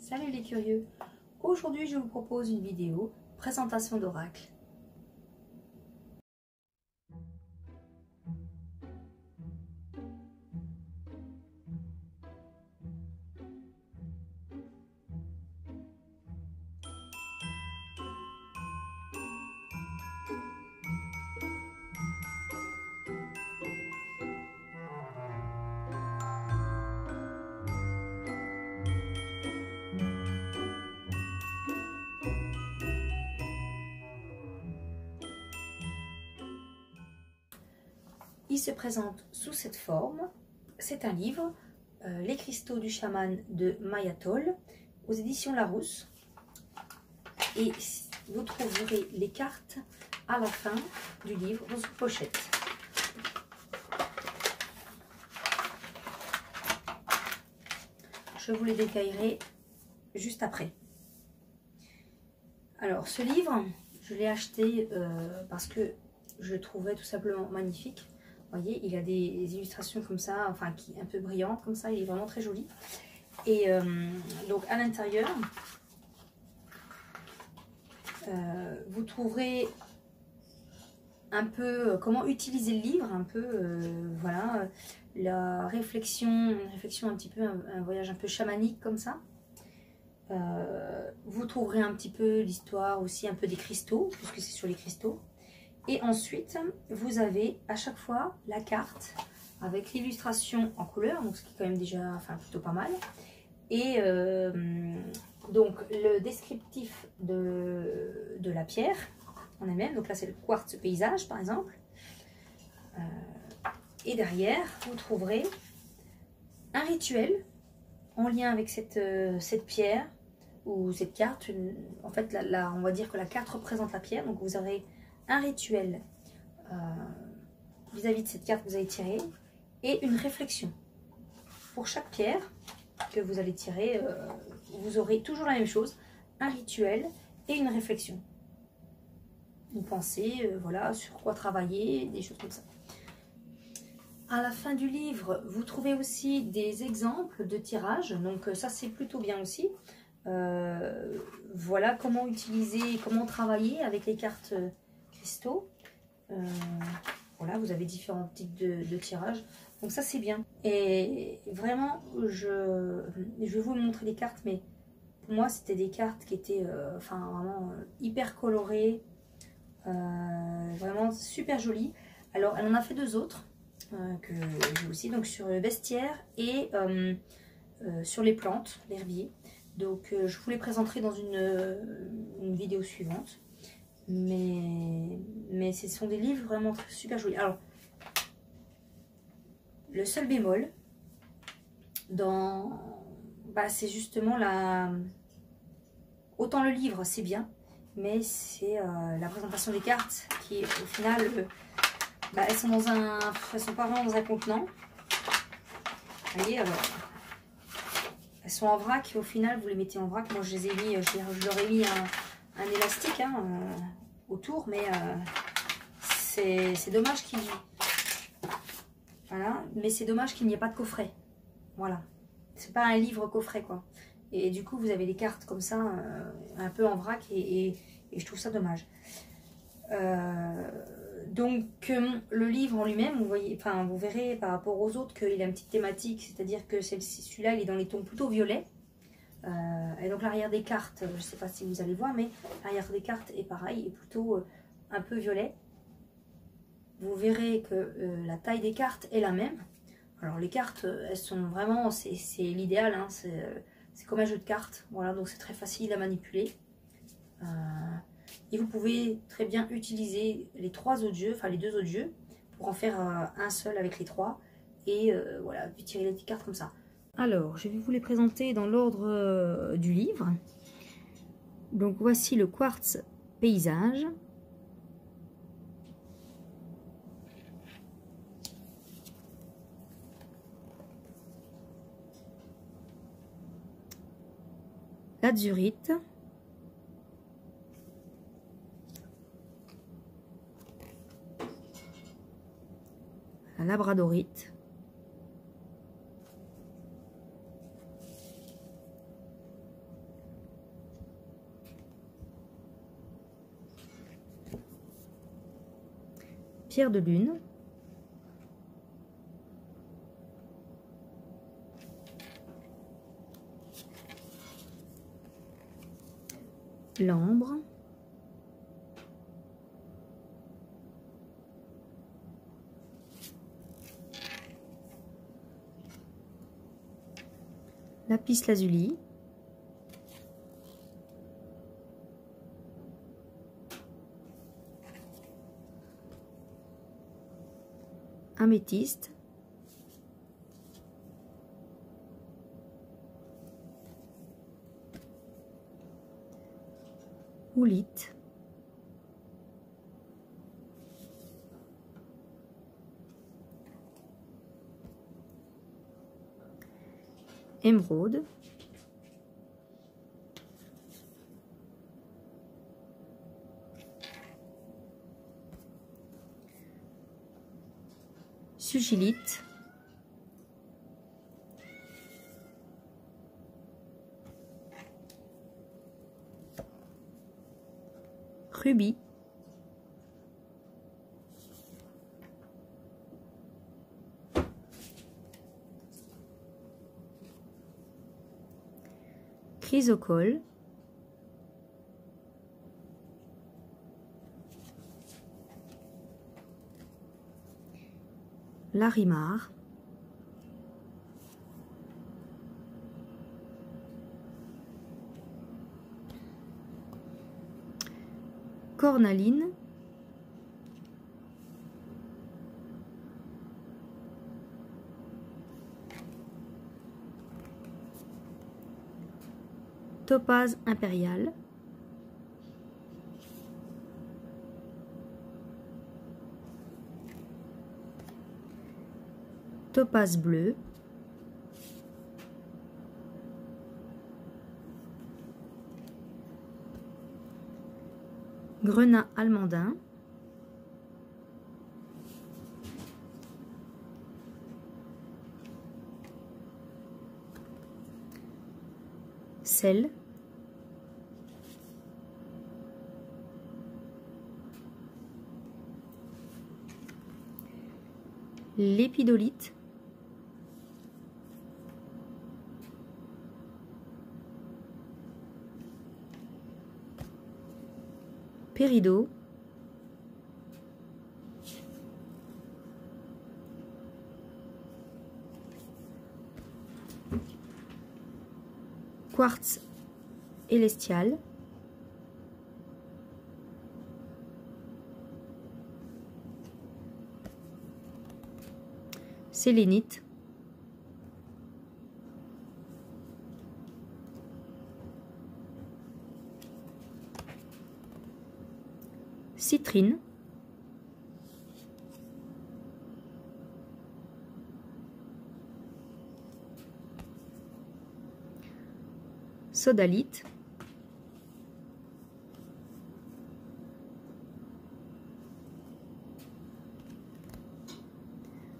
Salut les curieux! Aujourd'hui je vous propose une vidéo présentation d'oracle. Il se présente sous cette forme. C'est un livre, Les cristaux du chaman de Maya Toll, aux éditions Larousse. Et vous trouverez les cartes à la fin du livre dans une pochette. Je vous les détaillerai juste après. Alors ce livre, je l'ai acheté parce que je le trouvais tout simplement magnifique. Vous voyez, il a des illustrations comme ça, enfin qui un peu brillantes comme ça, il est vraiment très joli. Et donc à l'intérieur, vous trouverez un peu comment utiliser le livre, un peu voilà, la réflexion, une réflexion un petit peu, un voyage un peu chamanique comme ça. Vous trouverez un petit peu l'histoire aussi, un peu des cristaux, puisque c'est sur les cristaux. Et ensuite, vous avez à chaque fois la carte avec l'illustration en couleur, donc ce qui est quand même déjà enfin, plutôt pas mal. Et donc le descriptif de la pierre en elle-même, donc là c'est le quartz paysage par exemple. Et derrière, vous trouverez un rituel en lien avec cette pierre ou cette carte. En fait, là, on va dire que la carte représente la pierre, donc vous aurez un rituel vis-à-vis de cette carte que vous allez tirer et une réflexion. Pour chaque pierre que vous allez tirer, vous aurez toujours la même chose, un rituel et une réflexion. Une pensée, voilà, sur quoi travailler, des choses comme ça. À la fin du livre, vous trouvez aussi des exemples de tirage, donc ça c'est plutôt bien aussi. Voilà comment utiliser, comment travailler avec les cartes cristaux. Voilà, vous avez différents types de tirages, donc ça c'est bien. Et vraiment, je vais vous montrer les cartes, mais pour moi c'était des cartes qui étaient enfin vraiment hyper colorées, vraiment super jolies. Alors elle en a fait deux autres que j'ai aussi, donc sur le bestiaire et sur les plantes, l'herbier. Donc je vous les présenterai dans une vidéo suivante. Mais ce sont des livres vraiment super jolis. Alors, le seul bémol, c'est justement autant le livre, c'est bien, mais c'est la présentation des cartes qui, au final, elles sont pas vraiment dans un contenant. Vous voyez, alors, elles sont en vrac, au final, vous les mettez en vrac. Moi, je les ai mis, je leur ai mis un élastique autour, mais c'est dommage qu'il n'y ait pas de coffret. Voilà, c'est pas un livre coffret quoi. Et du coup vous avez des cartes comme ça un peu en vrac et je trouve ça dommage. Donc le livre en lui-même, vous voyez, enfin vous verrez par rapport aux autres qu'il a une petite thématique, c'est-à-dire que celui-là il est dans les tons plutôt violets. Et donc l'arrière des cartes, je ne sais pas si vous allez voir, mais l'arrière des cartes est pareil, est plutôt un peu violet. Vous verrez que la taille des cartes est la même. Alors les cartes, elles sont vraiment, c'est l'idéal, hein, c'est comme un jeu de cartes, voilà, donc c'est très facile à manipuler. Et vous pouvez très bien utiliser les trois autres jeux, enfin les deux autres jeux, pour en faire un seul avec les trois. Et voilà, puis tirer les petites cartes comme ça. Alors, je vais vous les présenter dans l'ordre du livre. Donc, voici le quartz paysage. L'azurite. La labradorite. pierre de lune, l'ambre, lapis lazuli, améthyste, oolite, émeraude, sugilite, rubis, chrysocole, larimar, cornaline, topaze impériale, topaze bleu, grenat almandin, sel, l'épidolite, péridot, quartz élestial, sélénite, citrine, sodalite,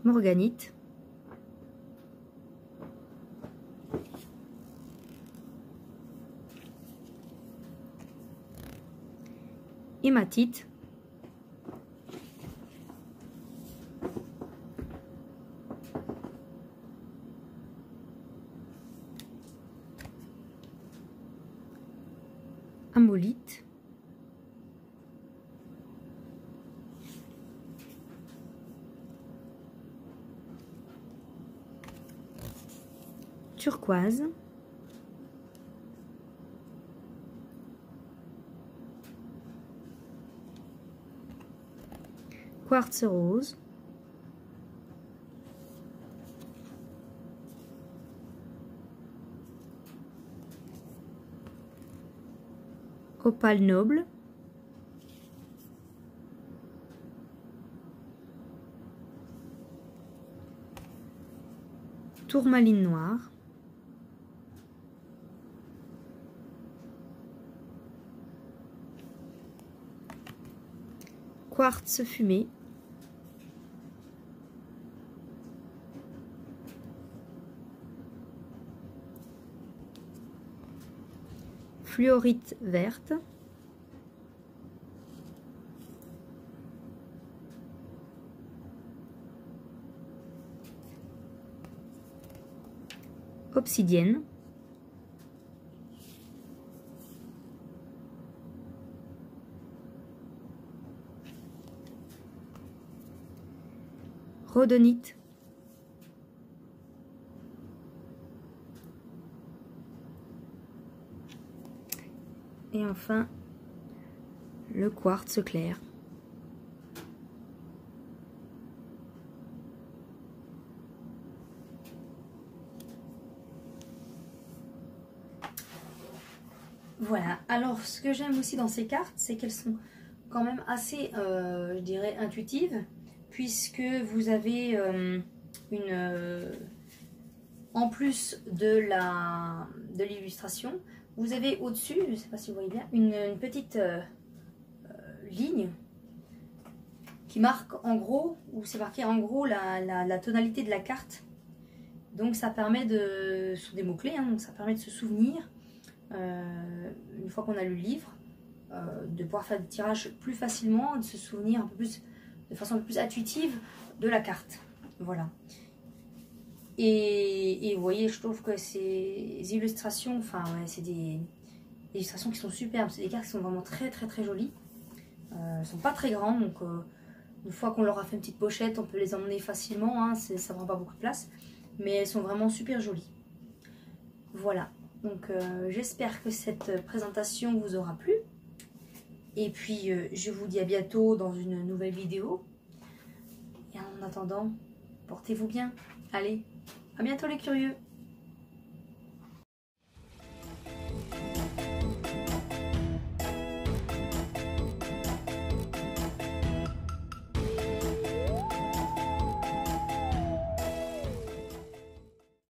morganite, hématite, amolite, turquoise, quartz rose, opale noble, tourmaline noire, quartz fumé, fluorite verte, obsidienne. Rhodonite. Et enfin, le quartz clair. Voilà, alors ce que j'aime aussi dans ces cartes, c'est qu'elles sont quand même assez, je dirais, intuitives, puisque vous avez en plus de l'illustration, vous avez au-dessus, je ne sais pas si vous voyez bien, une petite ligne qui marque en gros, où c'est marqué en gros la tonalité de la carte. Donc ça permet de, sur des mots-clés, hein, donc ça permet de se souvenir, une fois qu'on a lu le livre, de pouvoir faire des tirages plus facilement, de se souvenir un peu plus, de façon un peu plus intuitive de la carte. Voilà. Et vous voyez, je trouve que ces illustrations, enfin ouais, c'est des illustrations qui sont superbes, c'est des cartes qui sont vraiment très jolies. Elles sont pas très grandes, donc une fois qu'on leur a fait une petite pochette, on peut les emmener facilement, hein, ça prend pas beaucoup de place, mais elles sont vraiment super jolies. Voilà, donc j'espère que cette présentation vous aura plu. Et puis je vous dis à bientôt dans une nouvelle vidéo. Et en attendant, portez-vous bien. Allez, à bientôt les curieux.